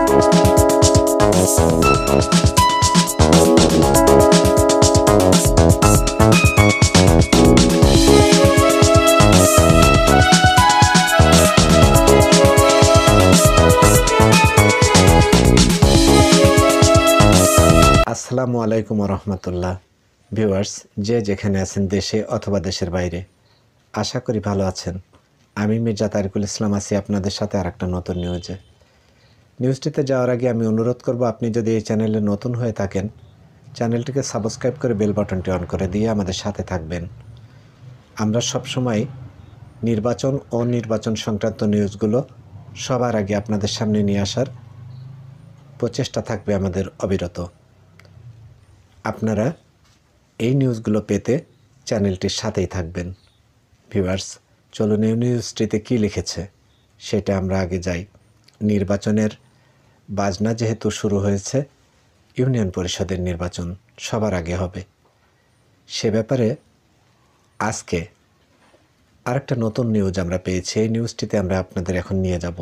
আসসালামু আলাইকুম রহমতুল্লাহ। ভিউয়ার্স, যে যেখানে আছেন দেশে অথবা দেশের বাইরে, আশা করি ভালো আছেন। আমি মির্জা তারিকুল ইসলাম আছি আপনাদের সাথে আরেকটা নতুন নিউজটিতে যাওয়ার আগে আমি অনুরোধ করব, আপনি যদি এই চ্যানেলে নতুন হয়ে থাকেন, চ্যানেলটিকে সাবস্ক্রাইব করে বেল বাটনটি অন করে দিয়ে আমাদের সাথে থাকবেন। আমরা সবসময় নির্বাচন ও নির্বাচন সংক্রান্ত নিউজগুলো সবার আগে আপনাদের সামনে নিয়ে আসার প্রচেষ্টা থাকবে আমাদের অবিরত। আপনারা এই নিউজগুলো পেতে চ্যানেলটির সাথেই থাকবেন। ভিউয়ার্স, চলুন এই নিউজটিতে কী লিখেছে সেটা আমরা আগে যাই। নির্বাচনের বাজনা যেহেতু শুরু হয়েছে, ইউনিয়ন পরিষদের নির্বাচন সবার আগে হবে, সে ব্যাপারে আজকে আরেকটা নতুন নিউজ আমরা পেয়েছি। এই নিউজটিতে আমরা আপনাদের এখন নিয়ে যাব।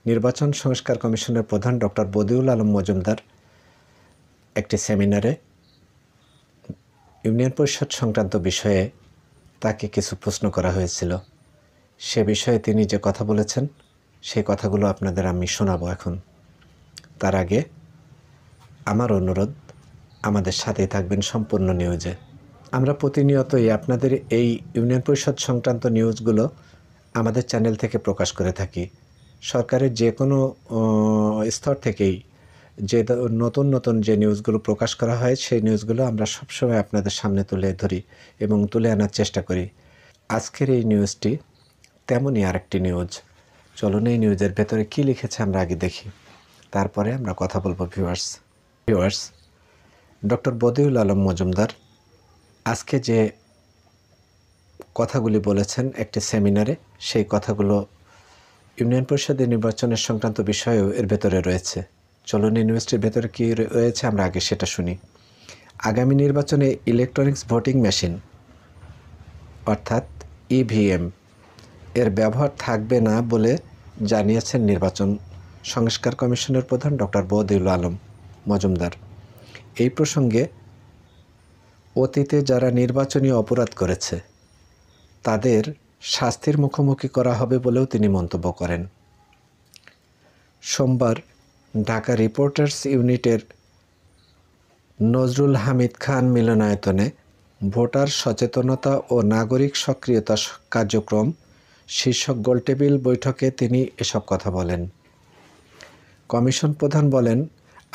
নির্বাচন সংস্কার কমিশনের প্রধান ডক্টর বদিউল আলম মজুমদার একটি সেমিনারে ইউনিয়ন পরিষদ সংক্রান্ত বিষয়ে তাকে কিছু প্রশ্ন করা হয়েছিল। সে বিষয়ে তিনি যে কথা বলেছেন সেই কথাগুলো আপনাদের আমি শোনাবো এখন। তার আগে আমার অনুরোধ, আমাদের সাথেই থাকবেন সম্পূর্ণ নিউজে। আমরা প্রতিনিয়তই আপনাদের এই ইউনিয়ন পরিষদ সংক্রান্ত নিউজগুলো আমাদের চ্যানেল থেকে প্রকাশ করে থাকি। সরকারের যে কোনো স্তর থেকেই যে নতুন নতুন যে নিউজগুলো প্রকাশ করা হয়, সেই নিউজগুলো আমরা সবসময় আপনাদের সামনে তুলে ধরি এবং তুলে আনার চেষ্টা করি। আজকের এই নিউজটি তেমনই আরেকটি নিউজ। চলুন এই নিউজের ভেতরে কী লিখেছে আমরা আগে দেখি, তারপরে আমরা কথা বলবো। ভিউয়ার্স, ডক্টর বদিউল আলম মজুমদার আজকে যে কথাগুলি বলেছেন একটি সেমিনারে, সেই কথাগুলো ইউনিয়ন পরিষদের নির্বাচনের সংক্রান্ত বিষয়েও এর ভেতরে রয়েছে। চলুন এই নিউজটির ভেতরে কী রয়েছে আমরা আগে সেটা শুনি। আগামী নির্বাচনে ইলেকট্রনিক্স ভোটিং মেশিন অর্থাৎ ইভিএম এর ব্যবহার থাকবে না বলে জানিয়েছেন নির্বাচন সংস্কার কমিশনের প্রধান ডক্টর বদিউল আলম মজুমদার। এই প্রসঙ্গে অতীতে যারা নির্বাচনী অপরাধ করেছে তাদের শাস্তির মুখোমুখি করা হবে বলেও তিনি মন্তব্য করেন। সোমবার ঢাকা রিপোর্টার্স ইউনিটের নজরুল হামিদ খান মিলনায়তনে ভোটার সচেতনতা ও নাগরিক সক্রিয়তা কার্যক্রম শীর্ষক গোলটেবিল বৈঠকে তিনি এসব কথা বলেন। কমিশন প্রধান বলেন,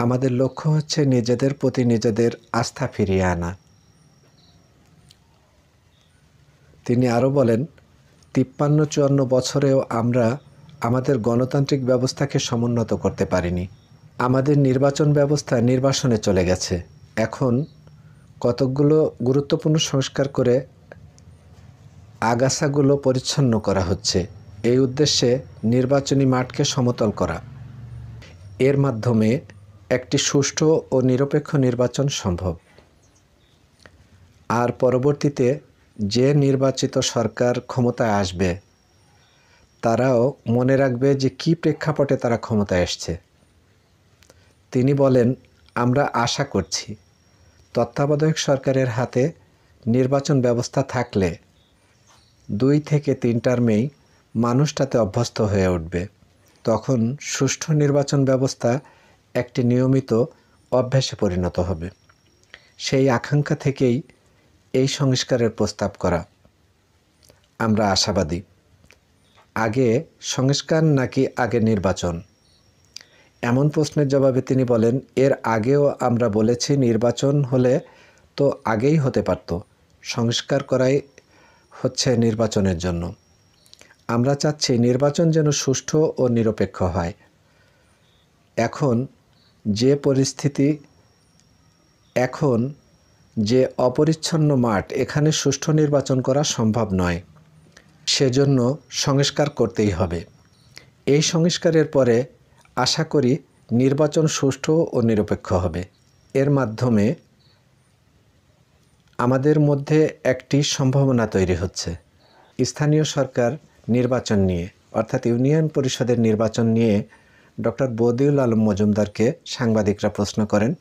আমাদের লক্ষ্য হচ্ছে নিজেদের প্রতি নিজেদের আস্থা ফিরিয়ে আনা। তিনি আরও বলেন, 53-54 বছরেও আমরা আমাদের গণতান্ত্রিক ব্যবস্থাকে সমুন্নত করতে পারিনি। আমাদের নির্বাচন ব্যবস্থা নির্বাসনে চলে গেছে। এখন কতকগুলো গুরুত্বপূর্ণ সংস্কার করে আগাছাগুলো পরিচ্ছন্ন করা হচ্ছে। এই উদ্দেশ্যে নির্বাচনী মাঠকে সমতল করা। এর মাধ্যমে একটি সুষ্ঠু ও নিরপেক্ষ নির্বাচন সম্ভব। আর পরবর্তীতে যে নির্বাচিত সরকার ক্ষমতায় আসবে তারাও মনে রাখবে যে কী প্রেক্ষাপটে তারা ক্ষমতায় এসছে। তিনি বলেন, আমরা আশা করছি তত্ত্বাবধায়ক সরকারের হাতে নির্বাচন ব্যবস্থা থাকলে 2 থেকে 3 টার্মেই মানুষ তাতে অভ্যস্ত হয়ে উঠবে। তখন সুষ্ঠু নির্বাচন ব্যবস্থা একটি নিয়মিত অভ্যাসে পরিণত হবে। সেই আকাঙ্ক্ষা থেকেই এই সংস্কারের প্রস্তাব করা। আমরা আশাবাদী। আগে সংস্কার নাকি আগে নির্বাচন? এমন প্রশ্নের জবাবে তিনি বলেন, এর আগেও আমরা বলেছি নির্বাচন হলে তো আগেই হতে পারত, সংস্কার করাই হচ্ছে নির্বাচনের জন্য। আমরা চাচ্ছি নির্বাচন যেন সুষ্ঠু ও নিরপেক্ষ হয়। এখন যে অপরিচ্ছন্ন মাঠ, এখানে সুষ্ঠু নির্বাচন করা সম্ভব নয়। সেজন্য সংস্কার করতেই হবে। এই সংস্কারের পরে আশা করি নির্বাচন সুষ্ঠু ও নিরপেক্ষ হবে। এর মাধ্যমে আমাদের মধ্যে একটি সম্ভাবনা তৈরি হচ্ছে। স্থানীয় সরকার নির্বাচন নিয়ে অর্থাৎ ইউনিয়ন পরিষদের নির্বাচন নিয়ে ডক্টর বদিউল আলম মজুমদারকে সাংবাদিকরা প্রশ্ন করেন।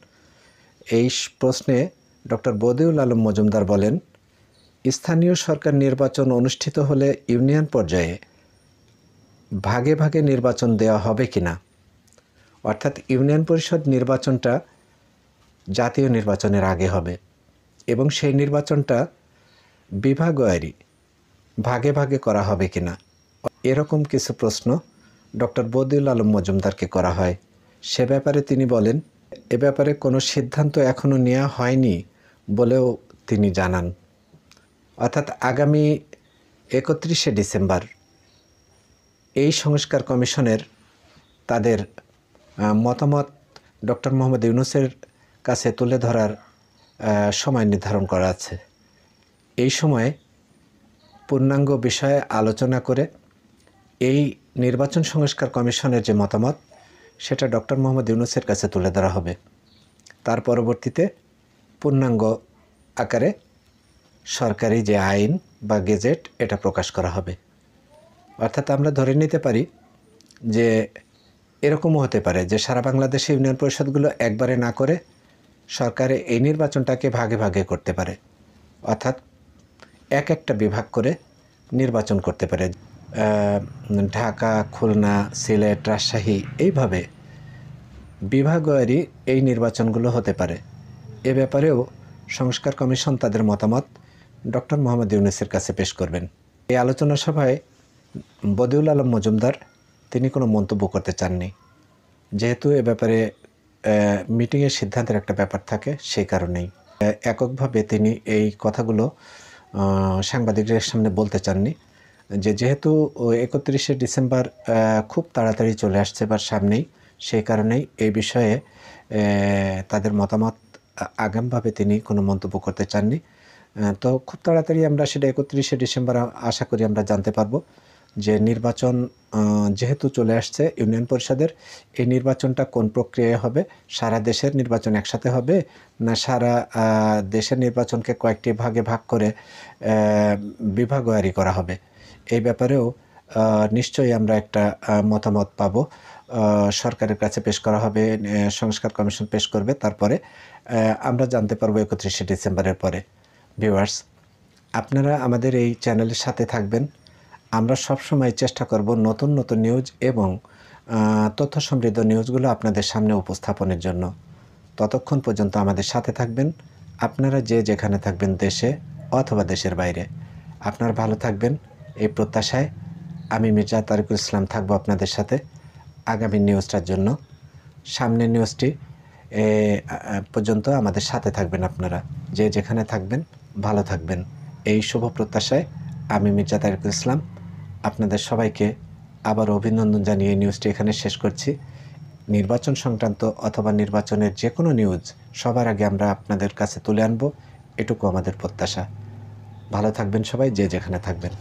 এই প্রশ্নে ডক্টর বদিউল আলম মজুমদার বলেন, স্থানীয় সরকার নির্বাচন অনুষ্ঠিত হলে ইউনিয়ন পর্যায়ে ভাগে ভাগে নির্বাচন দেওয়া হবে কিনা, অর্থাৎ ইউনিয়ন পরিষদ নির্বাচনটা জাতীয় নির্বাচনের আগে হবে এবং সেই নির্বাচনটা বিভাগওয়ারি ভাগে ভাগে করা হবে কিনা, এরকম কিছু প্রশ্ন ডক্টর বদিউল আলম মজুমদারকে করা হয়। সে ব্যাপারে তিনি বলেন, এ ব্যাপারে কোনো সিদ্ধান্ত এখনও নেওয়া হয়নি বলেও তিনি জানান। অর্থাৎ আগামী 31শে ডিসেম্বর এই সংস্কার কমিশনের তাদের মতামত ডক্টর মোহাম্মদ ইউনূসের কাছে তুলে ধরার সময় নির্ধারণ করা আছে। এই সময়ে পূর্ণাঙ্গ বিষয়ে আলোচনা করে এই নির্বাচন সংস্কার কমিশনের যে মতামত সেটা ডক্টর মোহাম্মদ ইউনূসের কাছে তুলে ধরা হবে। তার পরবর্তীতে পূর্ণাঙ্গ আকারে সরকারি যে আইন বা গেজেট এটা প্রকাশ করা হবে। অর্থাৎ আমরা ধরে নিতে পারি যে এরকমও হতে পারে যে সারা বাংলাদেশে ইউনিয়ন পরিষদগুলো একবারে না করে সরকারে এই নির্বাচনটাকে ভাগে ভাগে করতে পারে, অর্থাৎ একটা বিভাগ করে নির্বাচন করতে পারে। ঢাকা, খুলনা, সিলেট, রাজশাহী এইভাবে বিভাগওয়ারি এই নির্বাচনগুলো হতে পারে। এ ব্যাপারেও সংস্কার কমিশন তাদের মতামত ডক্টর মোহাম্মদ ইউনূসের কাছে পেশ করবেন। এই আলোচনা সভায় বদিউল আলম মজুমদার তিনি কোনো মন্তব্য করতে চাননি, যেহেতু এ ব্যাপারে মিটিংয়ের সিদ্ধান্তের একটা ব্যাপার থাকে, সেই কারণেই এককভাবে তিনি এই কথাগুলো সাংবাদিকদের সামনে বলতে চাননি। যেহেতু 31শে ডিসেম্বর খুব তাড়াতাড়ি চলে আসছে বা সামনেই, সেই কারণেই এই বিষয়ে তাদের মতামত আগামভাবে তিনি কোনো মন্তব্য করতে চাননি। তো খুব তাড়াতাড়ি আমরা সেটা 31শে ডিসেম্বর আশা করি আমরা জানতে পারবো যে নির্বাচন যেহেতু চলে আসছে ইউনিয়ন পরিষদের, এই নির্বাচনটা কোন প্রক্রিয়ায় হবে, সারা দেশের নির্বাচন একসাথে হবে না সারা দেশের নির্বাচনকে কয়েকটি ভাগে ভাগ করে বিভাগওয়ারি করা হবে। এই ব্যাপারেও নিশ্চয়ই আমরা একটা মতামত পাবো, সরকারের কাছে পেশ করা হবে, সংস্কার কমিশন পেশ করবে, তারপরে আমরা জানতে পারবো 31শে ডিসেম্বরের পরে। ভিউয়ার্স, আপনারা আমাদের এই চ্যানেলের সাথে থাকবেন। আমরা সবসময় চেষ্টা করব নতুন নতুন নিউজ এবং তথ্য সমৃদ্ধ নিউজগুলো আপনাদের সামনে উপস্থাপনের জন্য। ততক্ষণ পর্যন্ত আমাদের সাথে থাকবেন। আপনারা যে যেখানে থাকবেন, দেশে অথবা দেশের বাইরে, আপনারা ভালো থাকবেন এই প্রত্যাশায় আমি মির্জা তারিকুল ইসলাম থাকবো আপনাদের সাথে আগামী নিউজটার জন্য। সামনের নিউজটি পর্যন্ত আমাদের সাথে থাকবেন আপনারা, যে যেখানে থাকবেন ভালো থাকবেন এই শুভ প্রত্যাশায় আমি মির্জা তারিকুল ইসলাম আপনাদের সবাইকে আবার অভিনন্দন জানিয়ে এই নিউজটি এখানে শেষ করছি। নির্বাচন সংক্রান্ত অথবা নির্বাচনের যে কোনো নিউজ সবার আগে আমরা আপনাদের কাছে তুলে আনবো, এটুকু আমাদের প্রত্যাশা। ভালো থাকবেন সবাই, যে যেখানে থাকবেন।